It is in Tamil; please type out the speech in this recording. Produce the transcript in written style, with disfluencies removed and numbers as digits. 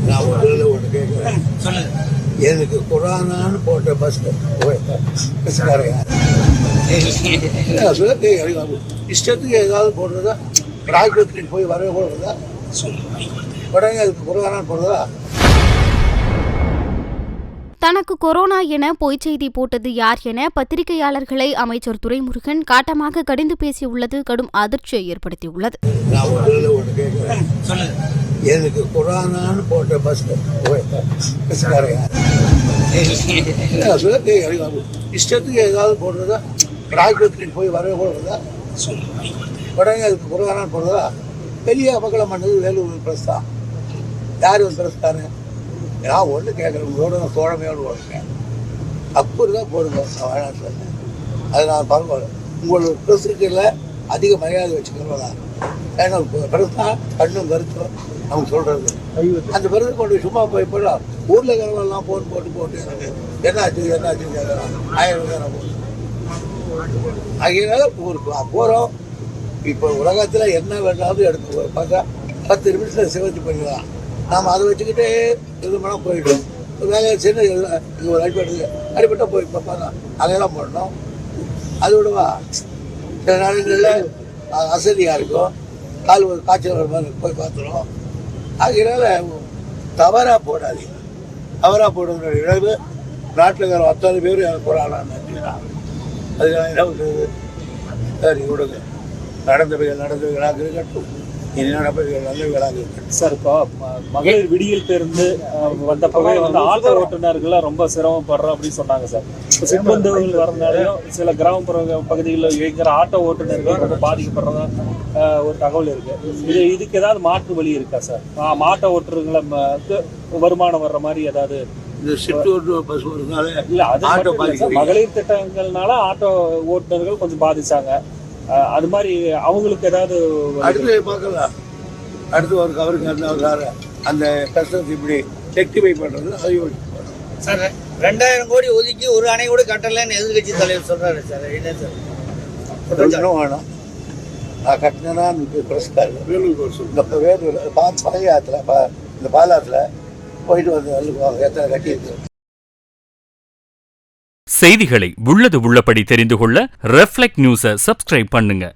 நான் ஒன்று கேட்குறேன், எனக்கு குரானான்னு போட்ட பஸ்காரையா இஷ்டத்துக்கு ஏதாவது போடுறதா, ராஜ்பத்திரிக்கு போய் வர போடுறதா, உடனே அதுக்கு குரானான்னு போடுறதா? தனக்கு கொரோனா என பொய்ச் செய்தி போட்டது யார் என பத்திரிகையாளர்களை அமைச்சர் துரைமுருகன் காட்டமாக கடிந்து பேசியுள்ளது கடும் அதிர்ச்சியை ஏற்படுத்தியுள்ளது. நான் ஒன்று கேட்குறேன், எனக்கு குரானான்னு போட்ட பஸ்காரையா இஷ்டத்துக்கு ஏதாவது போடுறதா, ராஜ்பத்திரிக்கு போய் வர போடுறதா, உடனே அதுக்கு குரானான்னு போடுறதா? பெரிய அபகலம் பண்ணது வேலூர் பிரஸ் தான். யார் ஒரு பிரஸ்தானு? நான் ஒன்று கேட்குறேன், உங்களோட நான் தோழமையோடு ஓடுறேன், அப்படி தான் போடுங்க வாழ்நாட்டில். அது நான் பரவாயில்ல, உங்களோட ப்ரெஸ்ஸுக்கு இல்லை அதிக மரியாதை வச்சுக்கிறோம்ல. ஏன்னா பிரஸ் தான் கண்ணும் கருத்தும் அவங்க சொல்கிறது. அந்த பிறகு கொண்டு சும்மா போய் போடலாம், ஊரில் இருக்கிறவங்கெல்லாம் ஃபோன் போட்டு என்னாச்சு கேட்கலாம், 1000 ரூபாய் நான் போடுறேன். அதனால ஒரு போகிறோம். இப்போ உலகத்தில் என்ன வேணாலும் எடுத்து பார்த்தா 10 நிமிஷத்தில் சிவத்து பண்ணிடலாம். நாம் அதை வச்சுக்கிட்டே இது பண்ணால் போயிட்டோம். வேலை சின்ன இங்கே ஒரு அடிப்பட்டால் போய் பார்ப்பாங்க, அதையெல்லாம் போடணும். அது விடுவா, சில நாடுகளில் அசதியாக இருக்கும், காய்ச்சல் வர மாதிரி போய் பார்த்துருவோம். அதனால தவறாக போடாதீங்க. தவறாக போடுற இழவு நாட்டில் இருக்கிற அத்தனை பேர் எனக்கு போடாதான் நினைக்கிறான். அதுக்காக என்ன பண்ணுறது? சரி விடுங்க, நடந்தவைகளாக இருக்கட்டும், இனி நடப்பவைகள் நல்லவைகளாக இருக்கட்டும். சார், இப்போ மகளிர் விடியல் பேருந்து வந்தப்பவே ஆட்டோ ஓட்டுநர்கள் ரொம்ப சிரமப்படுறோம் அப்படின்னு சொன்னாங்க சார். இப்போ சிறுபந்தவர்கள் வரனாலையும் சில கிராமப்புற பகுதிகளில் இயங்குகிற ஆட்டோ ஓட்டுநர்கள் ரொம்ப பாதிக்கப்படுறதா ஒரு தகவல் இருக்கு. இதுக்கு ஏதாவது மாற்று வழி இருக்கா சார்? ஆட்டோ ஓட்டுறவங்களை வருமானம் வர்ற மாதிரி ஏதாவது? இந்த ஷிஃப்ட் பஸ் வருதுனால இல்லை, அது மகளிர் திட்டங்கள்னால ஆட்டோ ஓட்டுநர்கள் கொஞ்சம் பாதிச்சாங்க. அது மாதிரி அவங்களுக்கு ஏதாவது அடுத்து பார்க்கலாம். அடுத்து அவருக்கு அந்த கஷ்டத்தை இப்படி ரெக்டிஃபை பண்ணுறது அது யோசிச்சு சார். 2000 கோடி ஒதுக்கி ஒரு அணை கூட கட்டலைன்னு எதிர்கட்சி தலைவர் சொல்றாரு சார். என்ன சார் இன்னும் வேணும்? நான் கட்டினா பிரஸ்கார் இந்த வேலூர் பழைய ஆற்றுல இந்த பாலாத்துல போயிட்டு வந்து எத்தனை கட்டியிருக்கு. செய்திகளை உள்ளது உள்ளபடி தெரிந்து கொள்ள ரெஃப்ளெக்ட் நியூஸை சப்ஸ்கிரைப் பண்ணுங்க.